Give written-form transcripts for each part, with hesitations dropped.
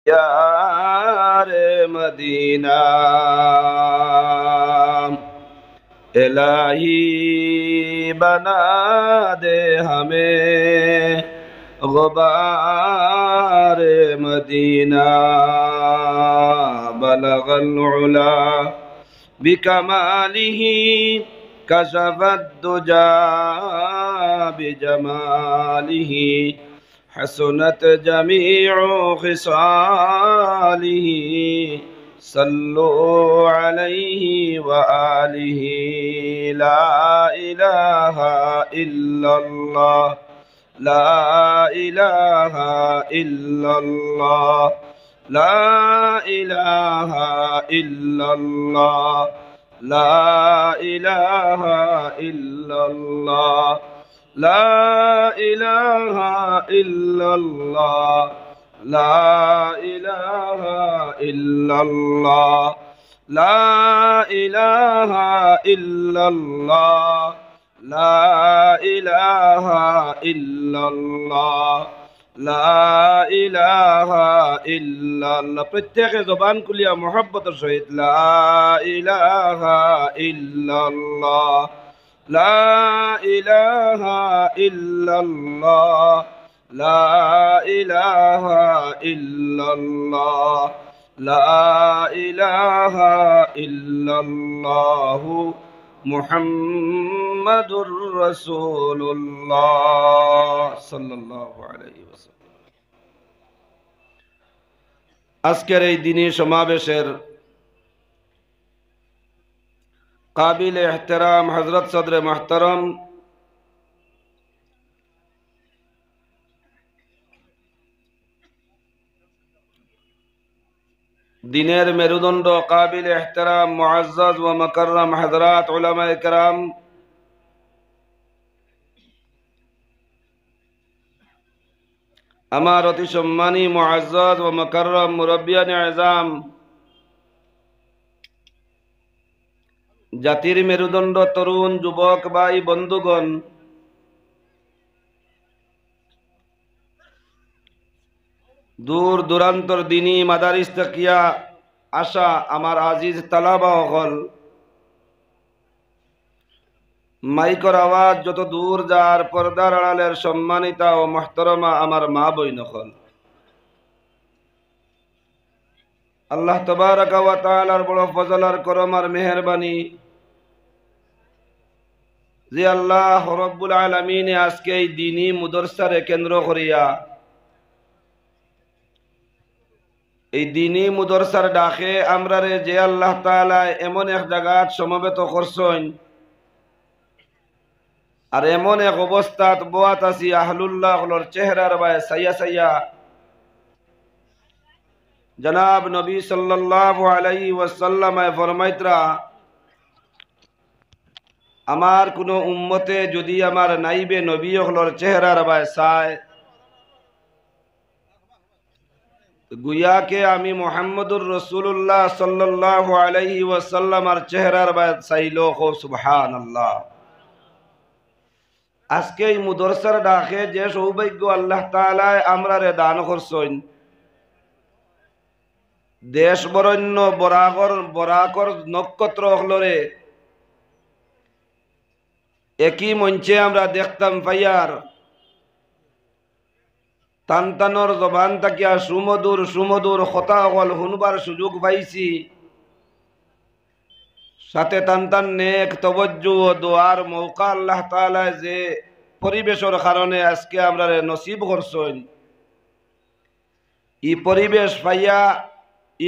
यार मदीना इलाही बना दे हमें गुबार मदीना बलगल उला बिकमालिही कशफत दुजा बिजमालिही हसनत जमीउ खिसालिही सल्लु अलैहि व आलिहि ला इलाहा इल्लल्लाह ला इलाहा इल्लल्लाह ला इलाहा इल्लल्लाह ला इलाहा इल्लल्लाह ला इलाहा इल्लल्लाह ला इलाहा इल्लल्लाह ला इलाहा इल्लल्लाह ला इलाहा इल्लल्लाह ला इलाहा इल्लल्लाह। प्रत्येक जबान कुलिया मोहब्बत सहित ला इलाहा इल्लल्लाह ला इलाहा इल्लल्लाह ला इलाहा इल्लल्लाह ला इलाहा इल्लल्लाह मुहम्मदुर रसूलुल्लाह सल्लल्लाहु अलैहि वसल्लम। আজকের এই দিনী সমাবেশের কাবিল এহতেরাম হযরত সদরে মুহতারাম দিনের মেরুদণ্ড কাবিল এহতেরাম মুআজ্জাজ ও মুকাররম হযরত উলামায়ে কেরাম, আমার অতি সম্মানী মুআজ্জাজ ও মুকাররম মুরব্বিয়ানে আযম, জাতির মেরুদণ্ড তরুণ যুবক ভাই বন্ধুগণ, দূর দূরান্তর দিনী মাদারিস তাকিয়া আসা আমার আজিজ তালাবা হল, মাইকর আওয়াজ যত দূর যার পর্দার আড়ালের সম্মানিতা ও মুহতারমা আমার মা বইন হল, আল্লাহ তাবারাকা ওয়া তাআলার বড় ফজল আর করম আর মেহেরবানি যে আল্লাহ রব্বুল আলামিন আজকে এই দিনী মুদরসারে কেন্দ্র করিয়া এই দিনী মুদরসার ডাকে আমরারে যে আল্লাহ তাআলা এমন এক জায়গাত সমবেত করছেন আর এমন এক অবস্থাত বোয়াত আছি আহলুল্লাহ হলর চেহারার বায় সাইয়া সাইয়া জনাব নবী সাল্লাল্লাহু আলাইহি ওয়াসাল্লাম ফরমাইতরা, আমার কোন উম্মতে যদি আমার নাইবে নবী হলর চেহারার বায় চায়, গুয়াকে আমি মুহাম্মদুর রাসূলুল্লাহ সাল্লাল্লাহু আলাইহি ওয়াসাল্লামার চেহারার বায় চাইলো হো সুবহানাল্লাহ। আজকে এই মুদরসার ডাকে যে সৌভাগ্য আল্লাহ তাআলা আমরারে দান করছেন, দেশ বরণ্য বরাকর নক্ষত্র হলরে একই মঞ্চে আমরা দেখতাম পাইয়ার তানতানোর জবান তাকিয়া সুমধুর সুমধুর কথা হল শুনবার সুযোগ পাইছি, সাথে তানতান নেক তবজ্জু ও দোয়ার মৌকা আল্লাহ তাআলা যে পরিবেশের কারণে আজকে আমরা নসিব করছেন, ই পরিবেশ পাইয়া ই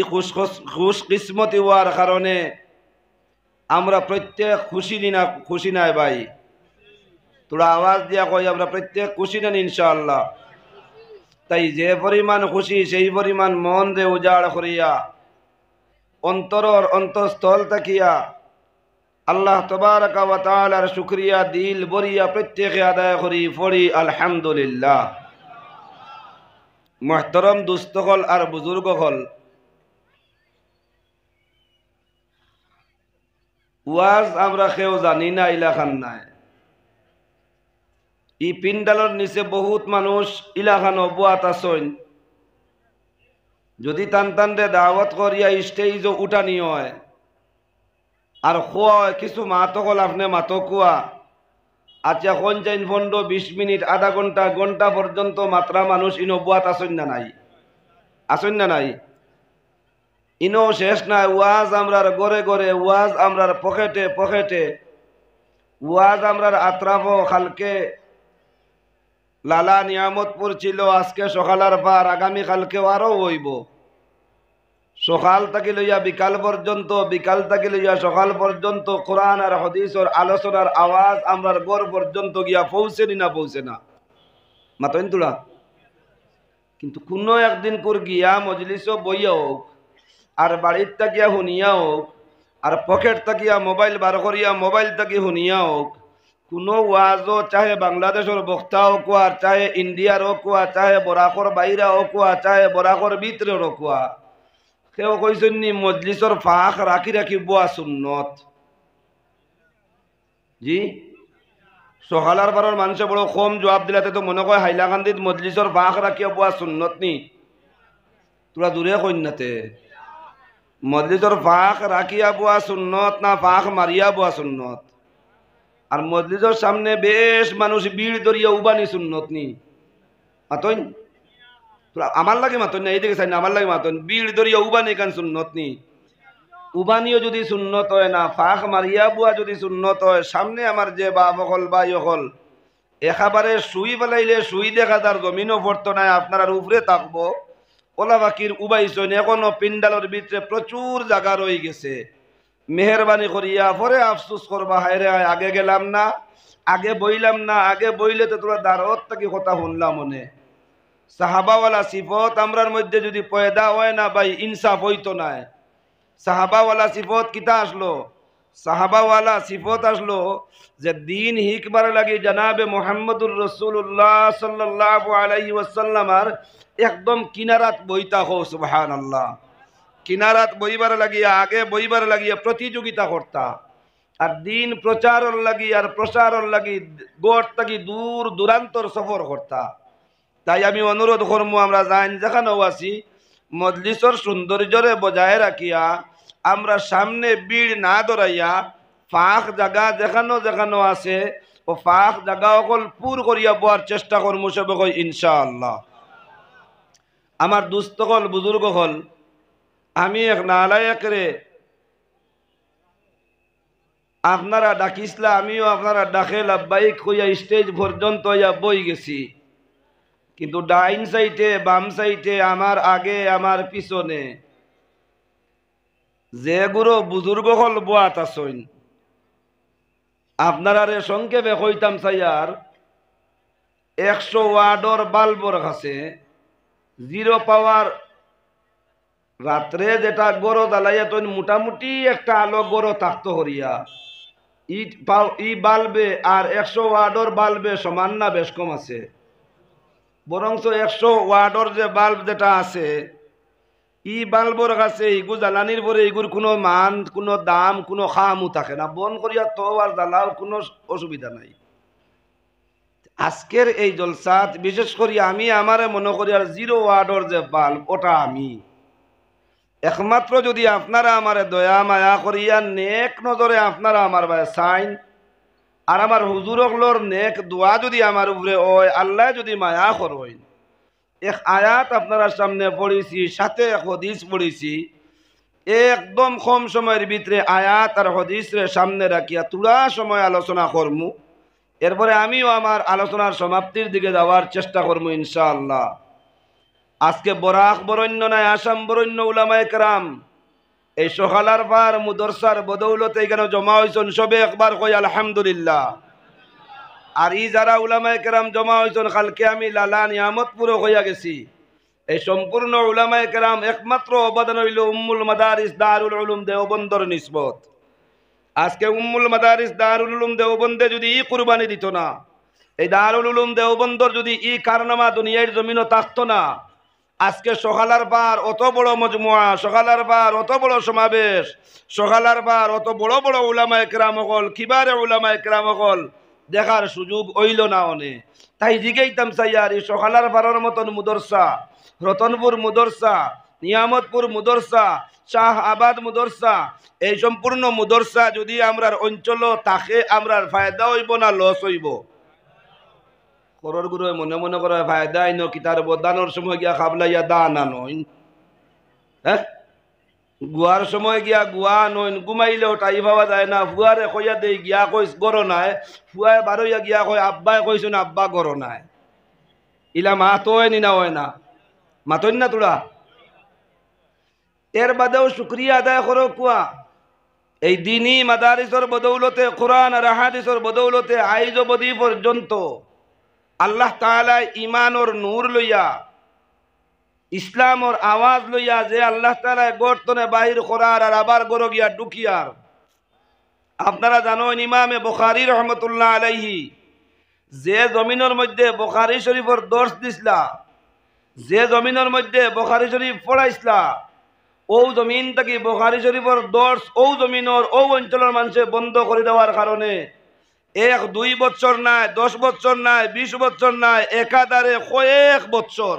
খুশ কিসমতি হওয়ার কারণে আমরা প্রত্যেক খুশি নাই ভাই? তোরা আওয়াজ দিয়া কই আমরা প্রত্যেক খুশি নেন ইনশাআল্লাহ। তাই যে পরিমাণ খুশি সেই পরিমাণ মন দে উজাড় করিয়া অন্তরর অন্তঃস্থল তাকিয়া আল্লাহ তাবারাকা ওয়া তাআলার শুকরিয়া দিল বরিয়া প্রত্যেকে আদায় করি পড়ি আলহামদুলিল্লাহ। মুহতারাম দুস্থ হল আর বুজুর্গ হল, ওয়াজ আমরা কেউ জানি না ইলাখান নাই, ই পিন্ডালর নিচে বহুত মানুষ ইলাখান অবুয়াত আছেন, যদি টানটানরে দাওয়াত করিয়া স্টেজ উঠানি হয় আর খোয়া হয় কিছু মাতকল আপনি মাতক কুয়া আচ্ছা কোন চাইন 15-20 মিনিট আধা ঘন্টা ঘন্টা পর্যন্ত মাত্রা মানুষ ইনবাত আসেন না নাই আসেন না নাই ইনো শেষ নাই ওয়াজ আমরার গড়ে গড়ে ওয়াজ আমরার পকেটে পকেটে ওয়াজ আমরার আত্রাফ খালকে লালা নিয়ামতপুর ছিল আজকে সকালের পার আগামী কালকে আরও হইব সকাল থেকে লইয়া বিকাল পর্যন্ত বিকাল থেকে লইয়া সকাল পর্যন্ত কোরআন আর হাদিসের আলোচনার আওয়াজ আমরার গড় পর্যন্ত গিয়া পৌঁছেনি না পৌঁছে না মাতইন তুলা কিন্তু কোনো একদিন করে গিয়া মজলিসও বইয়া হোক আর বাড়ির তাকিয়া শুনিয়া হোক আর পকেট তাকিয়া মোবাইল বার করিয়া মোবাইল তাকি শুনিয়া হোক কোনো ওয়াজও চাহে বাংলাদেশের বক্তা হোক আর চাহে ইন্ডিয়ার হোক চাহে বরাকর বাইরা হোক চাহে বরাকর ভিতরের হোক কেউ কইছেন নি মজলিসর ফাঁক রাখি রাখি বুয়া সুন্নত জি সকালার বারর মানুষে বড় কম জবাব দিলাতে তো মনে কয় হাইলাকান্দিত মজলিসর ফাঁক রাখিয়া বুয়া সুন্নত নি তোরা দূরে কইনাতে মজলিসর ফাঁক রাখিয়া বুয়া সুন্নত না ফাঁক মারিয়া বুয়া সুন্নত আর মজলিসের সামনে বেশ মানুষ ভিড় ধরিয়া উবানি সুন্নত নি মাতইন তোরা আমার লাগে মাতন না এইদিকে চাই না আমার লাগে মাতন ভিড় ধরিয়া উবানি কান সুন্নত নি উবানিও যদি সুন্নত হয় না ফাঁক মারিয়া বুয়া যদি সুন্নত হয় সামনে আমার যে বাপ হল ভাই হল একেবারে শুই পেলাইলে শুই দেখা তার জমিনও পড়তো নাই আপনার উপরে থাকবো ওলা বাকির উবাইছেন এখনো পিন্ডালের ভিতরে প্রচুর জায়গা রয়ে গেছে মেহরবানি করিয়া পরে আফসুস করবা হায়রে আগে গেলাম না আগে বইলাম না আগে বইলে তো তোরা দারত থেকে কথা শুনলাম মনে সাহাবাওয়ালা সিফত আমরার মধ্যে যদি পয়দা হয় না ভাই ইনসাফ হইতো না সাহাবাওয়ালা সিফত কিতা আসলো সাহাবাওয়ালা সিফত আসলো যে দিন হিকবার লাগি জনাবে মুহাম্মদুর রাসূলুল্লাহ সাল্লাল্লাহু আলাইহি ওয়াসাল্লামার একদম কিনারাত বইতা হো সুবহানাল্লাহ কিনারাত বইবার লাগিয়া আগে বইবার লাগিয়া প্রতিযোগিতা করতা আর দিন প্রচারর লাগি আর প্রসারর লাগি গড় থাকি দূর দূরান্তর সফর করতা তাই আমি অনুরোধ করবো আমরা যাইন যেখানেও আছি মজলিসর সৌন্দর্যরে বজায় রাখিয়া আমরা সামনে ভিড় না দৌড়াইয়া ফাঁক জায়গা যেখানেও যেখানেও আছে ও ফাঁক জায়গা অকল পুর করিয়া বোয়ার চেষ্টা করবো সবে কই ইনশাআল্লাহ আমার দুস্থ হল বুজুর্গ হল আমি এক নালায়করে আপনারা ডাকিসলা আমিও আপনারা ডাকে লাভবাহিক হইয়া স্টেজ পর্যন্ত হইয়া বই গেছি কিন্তু ডাইন সাইডে বাম সাইডে আমার আগে আমার পিছনে যে গুরু বুজুর্গ হল বোয়াত আসইন আপনারা রে সংক্ষেপে কইতাম চাইয়ার 100 ওয়ার্ডর বাল্বর কাছে জিরো পাওয়ার রাত্রে যেটা গড় জ্বালাইয়া তৈন মোটামুটি একটা আলো গড় থাকতো হরিয়া ই বাল্বে আর 100 ওয়ার্ডর বাল্বে সমান না বেশ কম আছে বরঞ্চ 100 ওয়ার্ডর যে বাল্ব যেটা আছে ই বাল্বর কাছে ইগু জ্বালানির পরে ইগুর কোনো মান কোনো দাম কোনো খামও থাকে না বন করিয়া তো আর জ্বালার কোনো অসুবিধা নাই আজকের এই জলসাত বিশেষ করি আমি আমারে মনে করি আর 0 ওয়ার্ডর যে বাল্ব ওটা আমি একমাত্র যদি আপনারা আমারে দয়া মায়া করিয়া নেক নজরে আপনারা আমার ভাই সাইন আর আমার হুজুরগুলোর নেক দোয়া যদি আমার উপরে হয় আল্লাহ যদি মায়া করবেন এক আয়াত আপনারা সামনে পড়েছি সাথে এক হাদিস পড়েছি একদম কম সময়ের ভিতরে আয়াত আর হাদিসের সামনে রাখিয়া তুলা সময় আলোচনা করমু এরপরে আমিও আমার আলোচনার সমাপ্তির দিকে যাওয়ার চেষ্টা করবো ইনশাআল্লাহ আজকে বরাক বরণ্য নাই আসাম বরণ্য উলামায়ে কেরাম এই সকালার বার মুদরসার বদৌলতে এখানে জমা হয়েছেন সবে একবার কই আলহামদুলিল্লাহ আর ই যারা উলামায়ে কেরাম জমা হয়েছেন কালকে আমি লালা নিয়ামতপুরে হইয়া গেছি এই সম্পূর্ণ উলামায়ে কেরাম একমাত্র অবদান হইল উম্মুল মাদারিস দারুল উলুম দেওবন্দর নিসবত আজকে উম্মুল মাদারিস দারুল উলুম দেওবন্দে যদি ই কুরবানি দিত না এই দারুল উলুম দেওবন্দর যদি ই কারনামা দুনিয়ার জমিনও থাকতো না আজকে সকালার বার অত বড় মজমুয়া সকালার বার অত বড় সমাবেশ সকালার বার অত বড় বড় উলামায়ে কেরাম হল কিবারে উলামায়ে কেরাম হল দেখার সুযোগ হইল না অনে তাই জিগাইতাম চাইয়ার এই সকালার বারের মতন মুদরসা রতনপুর মুদরসা নিয়ামতপুর মুদরসা, শাহ আবাদ মুদরসা, এই সম্পূর্ণ মুদরসা যদি আমরার অঞ্চল তাকে আমরার ফায়দা হইব না লস হইব? করর গুরু মনে মনে করে ফায়দা আইন কিতার বদানোর সময় গিয়া খাবলাইয়া দান আনইন, হ্যাঁ গুয়ার সময় গিয়া গুয়া নইন, ঘুমাইলেও টাই পাওয়া যায় না। ফুয়ারে কইয়া দেই গিয়া কইস গরো নাই, ফুয়ায় বারোইয়া গিয়া কই আব্বাই কইছুন আব্বা গরো নাই। ইলা মাত হয় নি না হয় না? মাতইন না তোরা? এর বাদেও শুক্রিয়া আদায় করো কুয়া এই দিনী মাদারিসর বদৌলতে, কোরআন আর হাদিসর বদৌলতে আইজ অবধি পর্যন্ত আল্লাহ তাআলা ঈমানর নূর লইয়া, ইসলামর আওয়াজ লইয়া যে আল্লাহ তাআলা গর্তনে বাহির করার আর আবার গরো গিয়া ঢুকিয়ার। আপনারা জানেন ইমামে বুখারী রহমতুল্লাহ আলাইহি যে জমিনের মধ্যে বুখারী শরীফের দর্শ দিছলা, যে জমিনের মধ্যে বুখারী শরীফ পড়াইছলা, ও জমিন থেকে বুখারী শরীফের দর্শ ও জমিনের ও অঞ্চলের মানুষে বন্ধ করে দেওয়ার কারণে 1-2 বছর নাই, 10 বছর নাই, 20 বছর নাই, একাধারে কয়েক বছর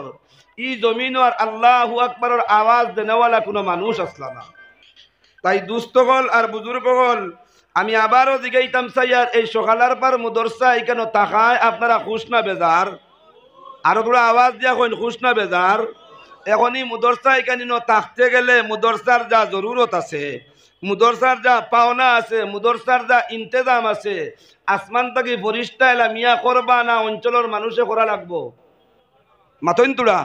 ই জমিনের আল্লাহু আকবারের আওয়াজ দেনেওয়ালা কোনো মানুষ আসলা না। তাই দুস্থগল আর বুজুর্গগল, আমি আবারও জিগাইতাম সাইয়ার এই সকালার পার মুদরসা এখানে তাকায় আপনারা খুশ না বেজার? আরো তোরা আওয়াজ দিয়া কইন খুশ না বেজার? এখনই মুদরসা এখানে থাকতে গেলে মুদরসার যা জরুরত আছে, মুদরসার যা পাওনা আছে, মুদরসার যা ইন্তেজাম আছে, আসমান থেকে ফরিস্তা এলা মিয়া করবা না অঞ্চলের মানুষে করা লাগবো? মাতইন তোরা?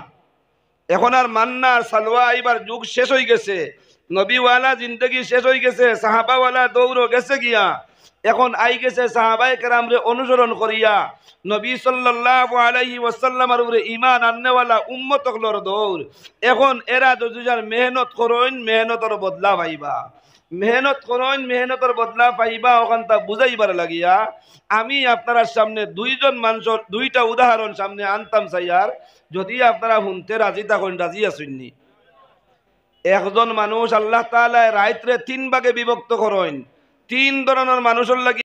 এখন আর মান্না সালোয়া আইবার যুগ শেষ হয়ে গেছে, নবীওয়ালা জিন্দগি শেষ হয়ে গেছে, সাহাবাওয়ালা দৌড় গেছে গিয়া। এখন আই গেছে সাহাবায়ে কেরামরে অনুসরণ করিয়া নবী সাল্লাল্লাহু আলাইহি ওয়াসাল্লামের উপরে ঈমান আননেওয়ালা উম্মত হলর দৌড়। এখন এরা দুজন মেহনত করেন, মেহনতর বদলা পাইবা, মেহনত করেন, মেহনতর বদলা পাইবা। ওখানটা বুঝাইবার লাগিয়া আমি আপনার সামনে দুইজন মানুষের দুইটা উদাহরণ সামনে আনতাম চাইয়ার, যদি আপনারা শুনতে রাজি থাকেন। রাজি আসেননি? একজন মানুষ আল্লাহ তাআলা রাইতরে 3 ভাগে বিভক্ত করেন, 3 ধরনের মানুষের লাগি